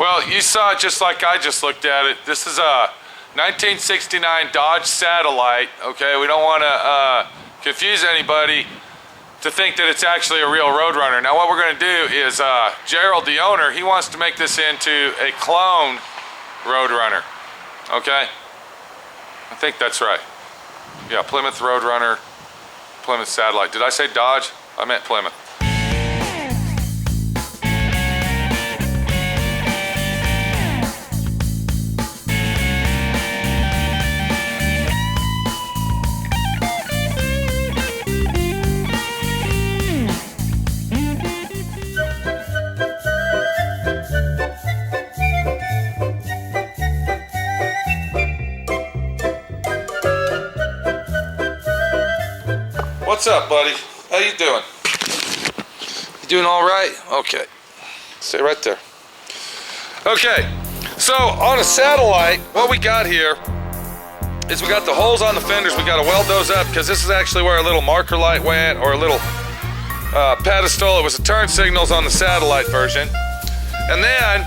Well, you saw it just like I just looked at it. This is a 1969 Dodge Satellite, okay? We don't want to confuse anybody to think that it's actually a real Roadrunner. Now what we're going to do is, Gerald, the owner, he wants to make this into a clone Roadrunner, okay? I think that's right. Yeah, Plymouth Roadrunner, Plymouth Satellite. Did I say Dodge? I meant Plymouth. What's up, buddy? How you doing? You doing all right? Okay. Stay right there. Okay, so on a Satellite, what we got here is we got the holes on the fenders. We got to weld those up because this is actually where a little marker light went, or a little pedestal. It was the turn signals on the Satellite version. And then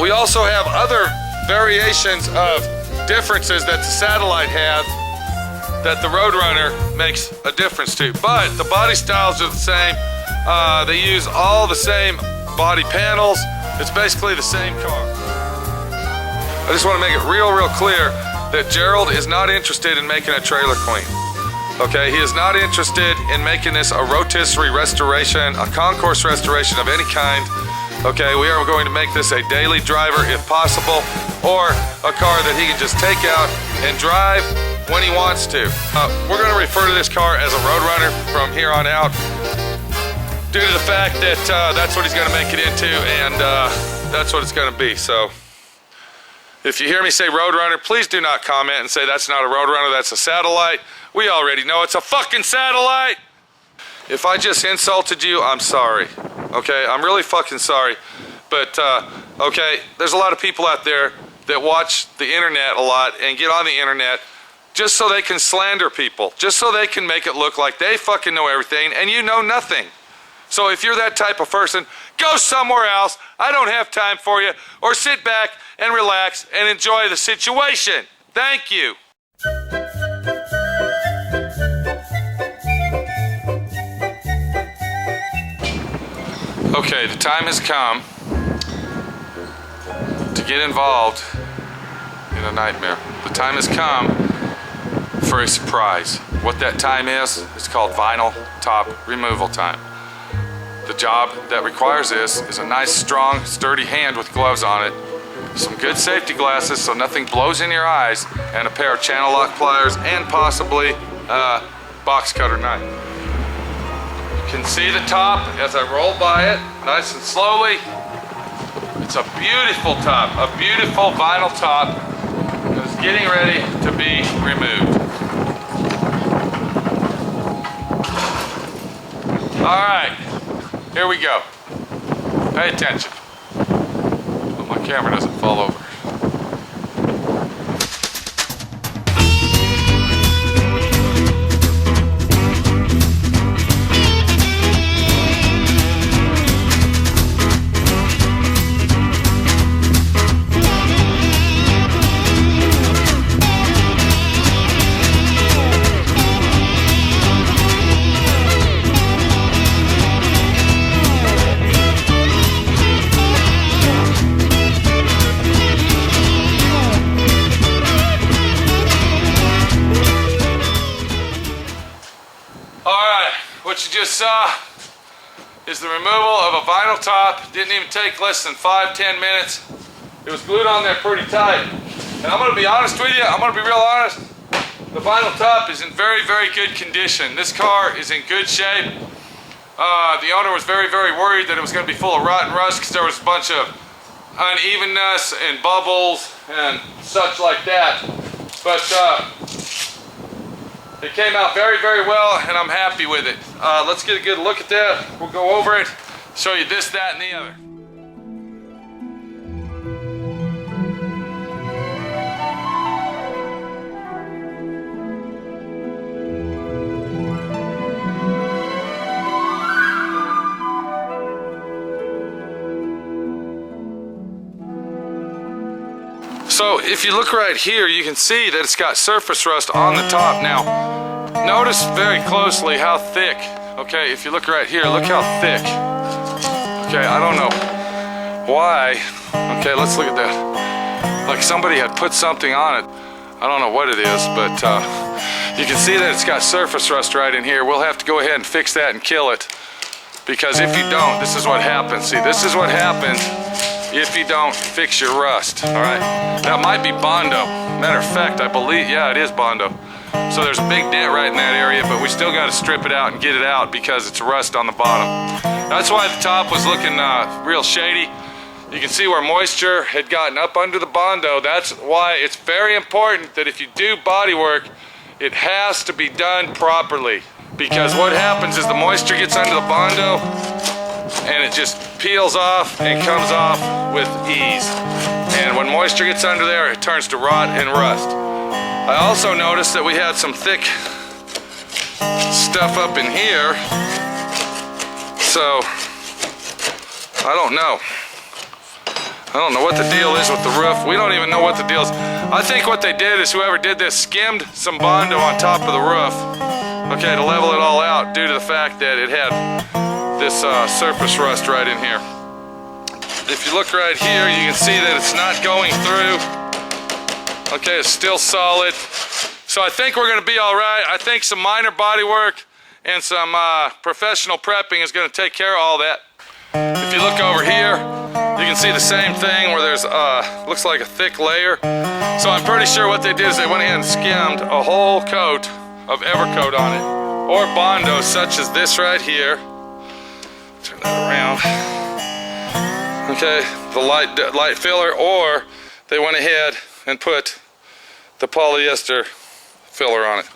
we also have other variations of differences that the Satellite has that the Roadrunner makes a difference to. But the body styles are the same. They use all the same body panels. It's basically the same car. I just want to make it real clear that Gerald is not interested in making a trailer queen. Okay, he is not interested in making this a rotisserie restoration, a concourse restoration of any kind. Okay, we are going to make this a daily driver if possible, or a car that he can just take out and drive when he wants to. We're going to refer to this car as a Roadrunner from here on out, due to the fact that that's what he's going to make it into, and that's what it's going to be. So if you hear me say Roadrunner, please do not comment and say that's not a Roadrunner, that's a Satellite. We already know it's a fucking Satellite. If I just insulted you, I'm sorry. Okay, I'm really fucking sorry. But okay, there's a lot of people out there that watch the internet a lot and get on the internet just so they can slander people, just so they can make it look like they fucking know everything and you know nothing. So if you're that type of person, go somewhere else. I don't have time for you. Or sit back and relax and enjoy the situation. Thank you. Okay, the time has come to get involved in a nightmare. The time has come for a surprise. What that time is called vinyl top removal time. The job that requires this is a nice, strong, sturdy hand with gloves on it, some good safety glasses so nothing blows in your eyes, and a pair of channel lock pliers, and possibly a box cutter knife. You can see the top as I roll by it, nice and slowly. It's a beautiful top, a beautiful vinyl top that is getting ready to be removed. All right, here we go. Pay attention. Hope my camera doesn't fall over. What you just saw is the removal of a vinyl top. Didn't even take less than 5-10 minutes. It was glued on there pretty tight. And I'm going to be honest with you, I'm going to be real honest. The vinyl top is in very good condition. This car is in good shape. The owner was very worried that it was going to be full of rot and rust because there was a bunch of unevenness and bubbles and such like that. But it came out very well, and I'm happy with it. Let's get a good look at that. We'll go over it, show you this, that, and the other. So if you look right here, you can see that it's got surface rust on the top. Now, notice very closely how thick, okay, if you look right here, look how thick. Okay, I don't know why. Okay, let's look at that. Like somebody had put something on it. I don't know what it is, but you can see that it's got surface rust right in here. We'll have to go ahead and fix that and kill it. Because if you don't, this is what happens. See, this is what happens if you don't fix your rust, all right? That might be Bondo. Matter of fact, I believe, yeah, it is Bondo. So there's a big dent right in that area, but we still got to strip it out and get it out because it's rust on the bottom. That's why the top was looking real shady. You can see where moisture had gotten up under the Bondo. That's why it's very important that if you do body work, it has to be done properly. Because what happens is the moisture gets under the Bondo and it just peels off and comes off with ease. And when moisture gets under there, it turns to rot and rust. I also noticed that we had some thick stuff up in here. So, I don't know. I don't know what the deal is with the roof. We don't even know what the deal is. I think what they did is whoever did this skimmed some Bondo on top of the roof, okay, to level it all out due to the fact that it had this surface rust right in here. If you look right here, you can see that it's not going through. Okay, it's still solid. So I think we're gonna be all right. I think some minor body work and some professional prepping is gonna take care of all that. If you look over here, you can see the same thing where there's, looks like a thick layer. So I'm pretty sure what they did is they went ahead and skimmed a whole coat of Evercoat on it. Or Bondo, such as this right here. Turn that around. Okay, the light filler, or they went ahead and put the polyester filler on it.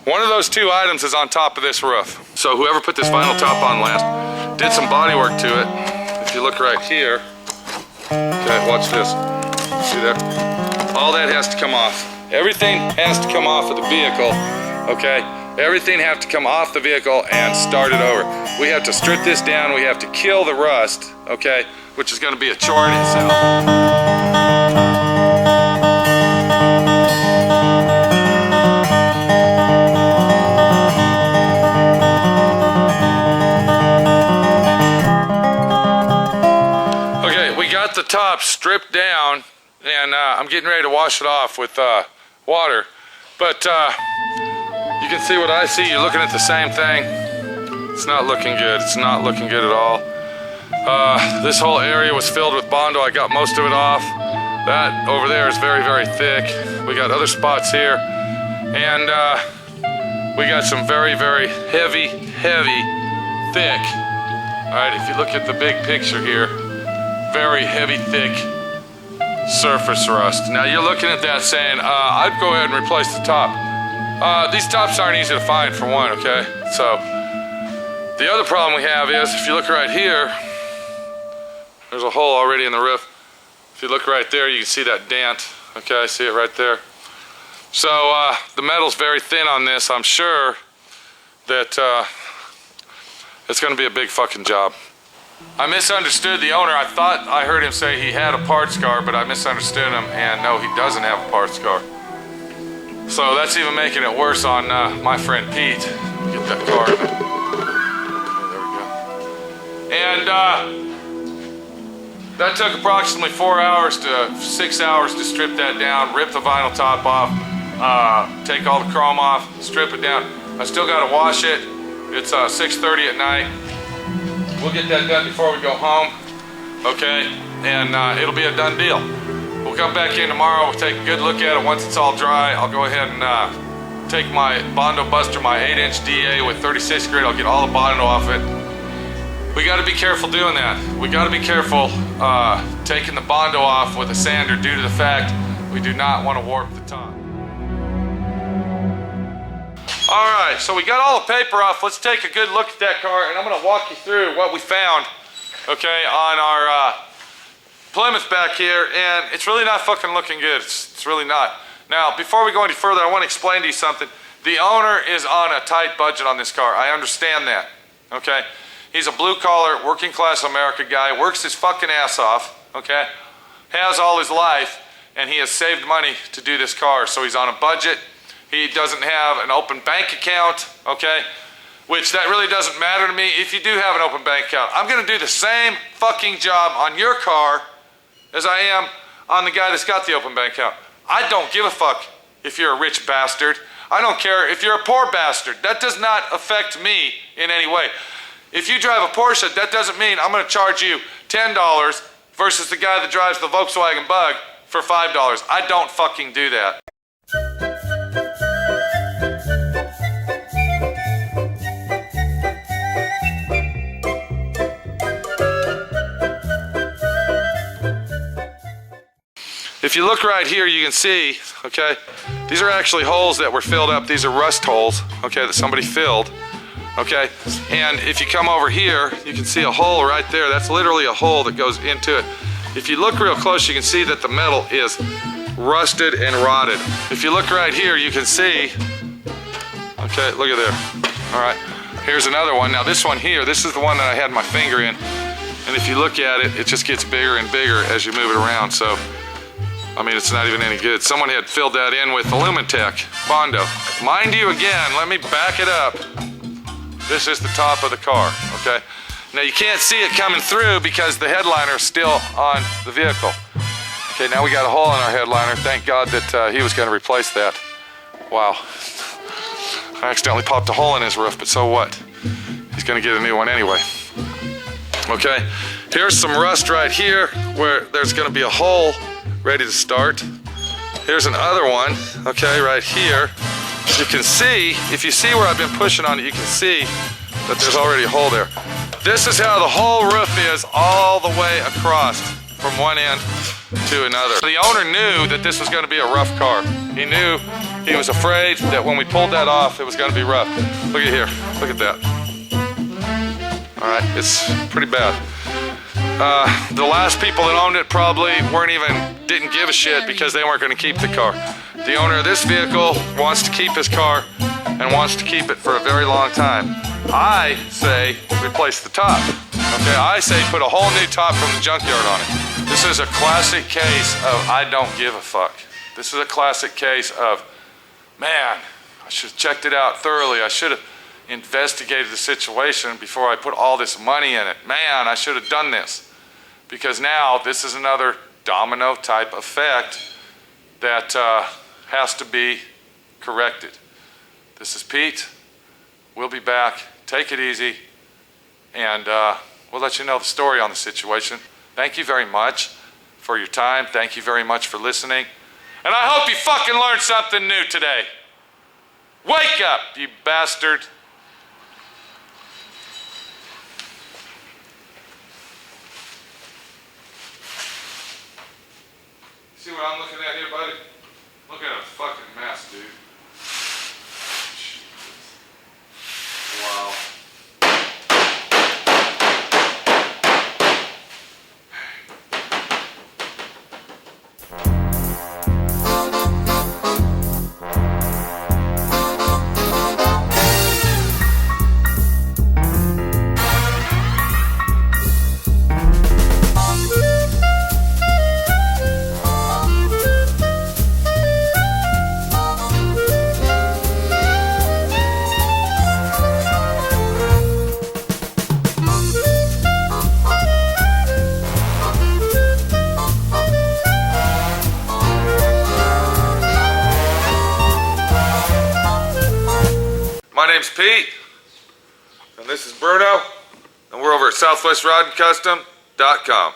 One of those two items is on top of this roof. So whoever put this vinyl top on last did some body work to it. If you look right here, okay, watch this. See there? All that has to come off. Everything has to come off of the vehicle, okay? Everything has to come off the vehicle and start it over. We have to strip this down. We have to kill the rust, okay? Which is going to be a chore in itself. The top stripped down, and I'm getting ready to wash it off with water, but you can see what I see. You're looking at the same thing. It's not looking good. It's not looking good at all. This whole area was filled with Bondo. I got most of it off. That over there is very, very thick. We got other spots here, and we got some very, very heavy, thick. All right, if you look at the big picture here, very heavy, thick surface rust. Now you're looking at that saying, I'd go ahead and replace the top. These tops aren't easy to find for one, okay? So, the other problem we have is, if you look right here, there's a hole already in the roof. If you look right there, you can see that dent. Okay, I see it right there. So, the metal's very thin on this. I'm sure that it's gonna be a big fucking job. I misunderstood the owner. I thought I heard him say he had a part scar, but I misunderstood him, and no, he doesn't have a part scar. So that's even making it worse on my friend Pete. Get that car. Okay, there we go. And that took approximately 4 hours to 6 hours to strip that down, rip the vinyl top off, take all the chrome off, strip it down. I still got to wash it. It's 6:30 at night. We'll get that done before we go home, okay? And it'll be a done deal. We'll come back in tomorrow, we'll take a good look at it. Once it's all dry, I'll go ahead and take my Bondo Buster, my 8-inch DA with 36 grit. I'll get all the Bondo off it. We gotta be careful doing that. We gotta be careful taking the Bondo off with a sander due to the fact we do not want to warp the top. All right, so we got all the paper off. Let's take a good look at that car, and I'm gonna walk you through what we found, okay, on our Plymouth back here, and it's really not fucking looking good. It's really not. Now, before we go any further, I wanna explain to you something. The owner is on a tight budget on this car. I understand that, okay? He's a blue-collar, working-class America guy, works his fucking ass off, okay? Has all his life, and he has saved money to do this car. So he's on a budget. He doesn't have an open bank account, okay? Which that really doesn't matter to me. If you do have an open bank account, I'm gonna do the same fucking job on your car as I am on the guy that's got the open bank account. I don't give a fuck if you're a rich bastard. I don't care if you're a poor bastard. That does not affect me in any way. If you drive a Porsche, that doesn't mean I'm gonna charge you $10 versus the guy that drives the Volkswagen Bug for $5. I don't fucking do that. If you look right here, you can see, okay, these are actually holes that were filled up. These are rust holes, okay, that somebody filled, okay? And if you come over here, you can see a hole right there. That's literally a hole that goes into it. If you look real close, you can see that the metal is rusted and rotted. If you look right here, you can see, okay, look at there. All right, here's another one. Now this one here, this is the one that I had my finger in. And if you look at it, it just gets bigger and bigger as you move it around. So, I mean, it's not even any good. Someone had filled that in with Alumitech Bondo. Mind you, again, let me back it up. This is the top of the car, okay? Now you can't see it coming through because the headliner is still on the vehicle. Okay, now we got a hole in our headliner. Thank God that he was gonna replace that. Wow. I accidentally popped a hole in his roof, but so what? He's gonna get a new one anyway. Okay, here's some rust right here where there's gonna be a hole ready to start. Here's another one, okay, right here. You can see, if you see where I've been pushing on it, you can see that there's already a hole there. This is how the whole roof is all the way across from one end to another. The owner knew that this was gonna be a rough car. He knew, he was afraid that when we pulled that off, it was gonna be rough. Look at here, look at that. All right, it's pretty bad. The last people that owned it probably didn't give a shit because they weren't gonna keep the car. The owner of this vehicle wants to keep his car and wants to keep it for a very long time. I say replace the top. Okay, I say put a whole new top from the junkyard on it. This is a classic case of I don't give a fuck. This is a classic case of, man, I should have checked it out thoroughly. I should have investigated the situation before I put all this money in it. Man, I should have done this. Because now this is another domino type effect that has to be corrected. This is Pete. We'll be back. Take it easy. And we'll let you know the story on the situation. Thank you very much for your time. Thank you very much for listening. And I hope you fucking learned something new today. Wake up, you bastard. See what I'm looking at here, buddy? Look at a fucking mess, dude. Wow. My name's Pete, and this is Bruno, and we're over at SouthwestRodandCustom.com.